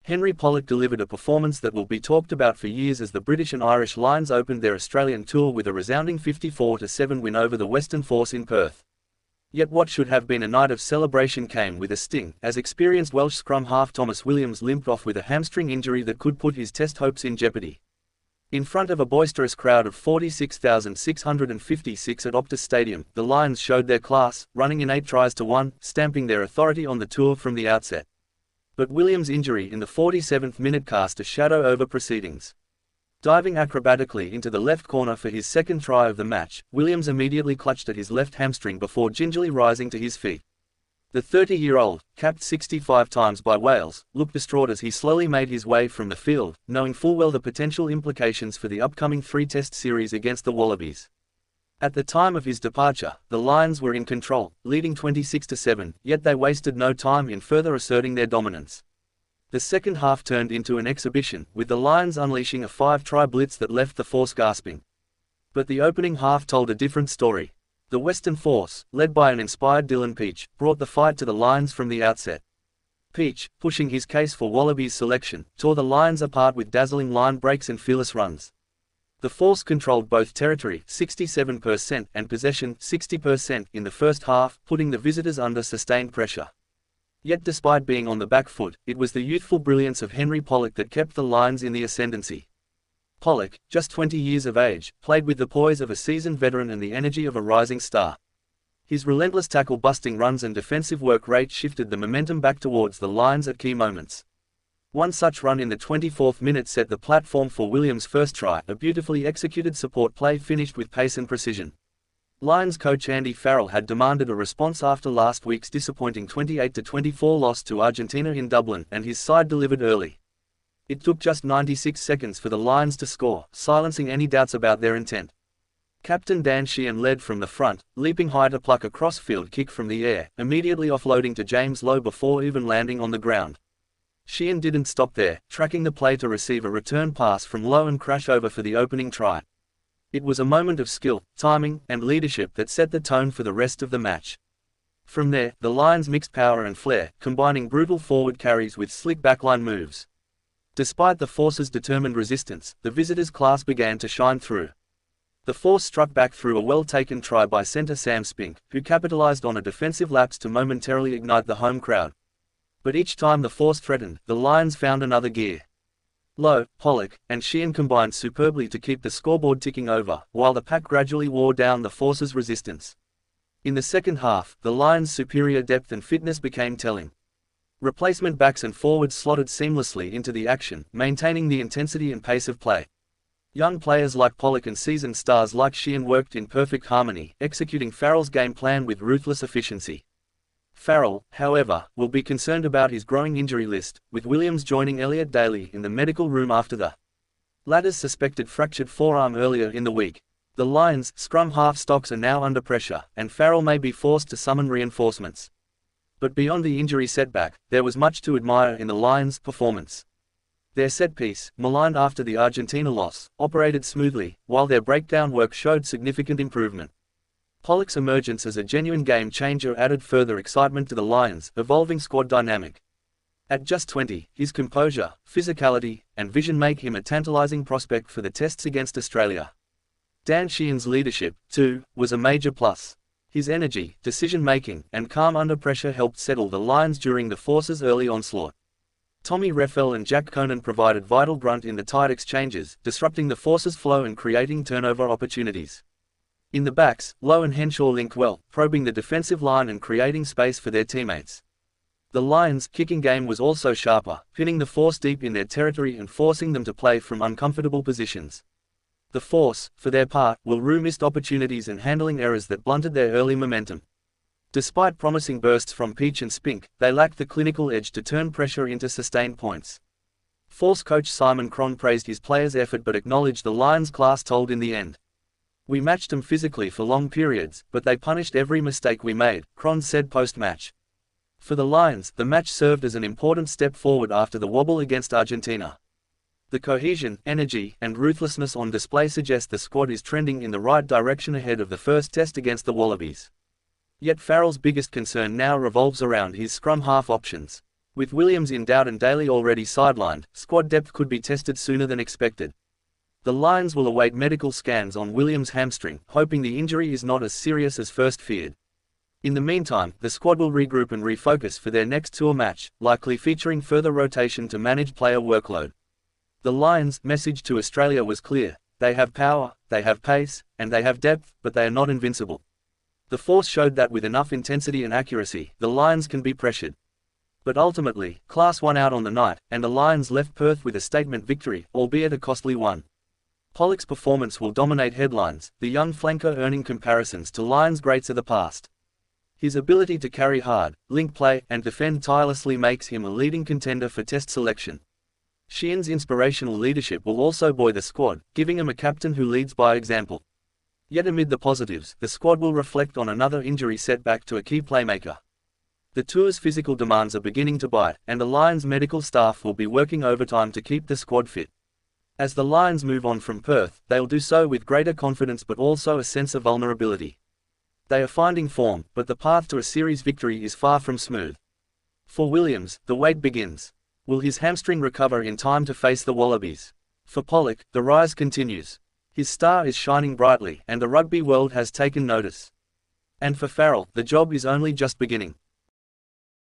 Henry Pollock delivered a performance that will be talked about for years as the British and Irish Lions opened their Australian tour with a resounding 54-7 win over the Western Force in Perth. Yet what should have been a night of celebration came with a sting, as experienced Welsh scrum-half Tomos Williams limped off with a hamstring injury that could put his Test hopes in jeopardy. In front of a boisterous crowd of 46,656 at Optus Stadium, the Lions showed their class, running in 8 tries to 1, stamping their authority on the tour from the outset. But Williams' injury in the 47th minute cast a shadow over proceedings. Diving acrobatically into the left corner for his second try of the match, Williams immediately clutched at his left hamstring before gingerly rising to his feet. The 30-year-old, capped 65 times by Wales, looked distraught as he slowly made his way from the field, knowing full well the potential implications for the upcoming 3-test series against the Wallabies. At the time of his departure, the Lions were in control, leading 26-7, yet they wasted no time in further asserting their dominance. The second half turned into an exhibition, with the Lions unleashing a 5-try blitz that left the Force gasping. But the opening half told a different story. The Western Force, led by an inspired Dylan Peach, brought the fight to the Lions from the outset. Peach, pushing his case for Wallabies selection, tore the Lions apart with dazzling line breaks and fearless runs. The Force controlled both territory 67% and possession 60% in the first half, putting the visitors under sustained pressure. Yet despite being on the back foot, it was the youthful brilliance of Henry Pollock that kept the Lions in the ascendancy. Pollock, just 20 years of age, played with the poise of a seasoned veteran and the energy of a rising star. His relentless tackle-busting runs and defensive work rate shifted the momentum back towards the Lions at key moments. One such run in the 24th minute set the platform for Williams' first try, a beautifully executed support play finished with pace and precision. Lions coach Andy Farrell had demanded a response after last week's disappointing 28-24 loss to Argentina in Dublin, and his side delivered early. It took just 96 seconds for the Lions to score, silencing any doubts about their intent. Captain Dan Sheehan led from the front, leaping high to pluck a cross-field kick from the air, immediately offloading to James Lowe before even landing on the ground. Sheehan didn't stop there, tracking the play to receive a return pass from Lowe and crash over for the opening try. It was a moment of skill, timing, and leadership that set the tone for the rest of the match. From there, the Lions mixed power and flair, combining brutal forward carries with slick backline moves. Despite the Force's determined resistance, the visitors' class began to shine through. The Force struck back through a well-taken try by centre Sam Spink, who capitalized on a defensive lapse to momentarily ignite the home crowd. But each time the Force threatened, the Lions found another gear. Lowe, Pollock, and Sheehan combined superbly to keep the scoreboard ticking over, while the pack gradually wore down the Force's resistance. In the second half, the Lions' superior depth and fitness became telling. Replacement backs and forwards slotted seamlessly into the action, maintaining the intensity and pace of play. Young players like Pollock and seasoned stars like Sheehan worked in perfect harmony, executing Farrell's game plan with ruthless efficiency. Farrell, however, will be concerned about his growing injury list, with Williams joining Elliot Daly in the medical room after the latter's suspected fractured forearm earlier in the week. The Lions' scrum-half stocks are now under pressure, and Farrell may be forced to summon reinforcements. But beyond the injury setback, there was much to admire in the Lions' performance. Their set piece, maligned after the Argentina loss, operated smoothly, while their breakdown work showed significant improvement. Pollock's emergence as a genuine game-changer added further excitement to the Lions' evolving squad dynamic. At just 20, his composure, physicality, and vision make him a tantalizing prospect for the tests against Australia. Dan Sheehan's leadership, too, was a major plus. His energy, decision-making, and calm under pressure helped settle the Lions during the Force's early onslaught. Tommy Reffell and Jack Conan provided vital grunt in the tight exchanges, disrupting the Force's flow and creating turnover opportunities. In the backs, Lowe and Henshaw linked well, probing the defensive line and creating space for their teammates. The Lions' kicking game was also sharper, pinning the Force deep in their territory and forcing them to play from uncomfortable positions. The Force, for their part, will rue missed opportunities and handling errors that blunted their early momentum. Despite promising bursts from Peach and Spink, they lacked the clinical edge to turn pressure into sustained points. Force coach Simon Cron praised his players' effort but acknowledged the Lions' class told in the end. "We matched them physically for long periods, but they punished every mistake we made," Cron said post-match. For the Lions, the match served as an important step forward after the wobble against Argentina. The cohesion, energy, and ruthlessness on display suggest the squad is trending in the right direction ahead of the first test against the Wallabies. Yet Farrell's biggest concern now revolves around his scrum-half options. With Williams in doubt and Daly already sidelined, squad depth could be tested sooner than expected. The Lions will await medical scans on Williams' hamstring, hoping the injury is not as serious as first feared. In the meantime, the squad will regroup and refocus for their next tour match, likely featuring further rotation to manage player workload. The Lions' message to Australia was clear: they have power, they have pace, and they have depth, but they are not invincible. The Force showed that with enough intensity and accuracy, the Lions can be pressured. But ultimately, class won out on the night, and the Lions left Perth with a statement victory, albeit a costly one. Pollock's performance will dominate headlines, the young flanker earning comparisons to Lions greats of the past. His ability to carry hard, link play, and defend tirelessly makes him a leading contender for Test selection. Sheehan's inspirational leadership will also buoy the squad, giving him a captain who leads by example. Yet amid the positives, the squad will reflect on another injury setback to a key playmaker. The tour's physical demands are beginning to bite, and the Lions medical staff will be working overtime to keep the squad fit. As the Lions move on from Perth, they'll do so with greater confidence but also a sense of vulnerability. They are finding form, but the path to a series victory is far from smooth. For Williams, the wait begins. Will his hamstring recover in time to face the Wallabies? For Pollock, the rise continues. His star is shining brightly, and the rugby world has taken notice. And for Farrell, the job is only just beginning.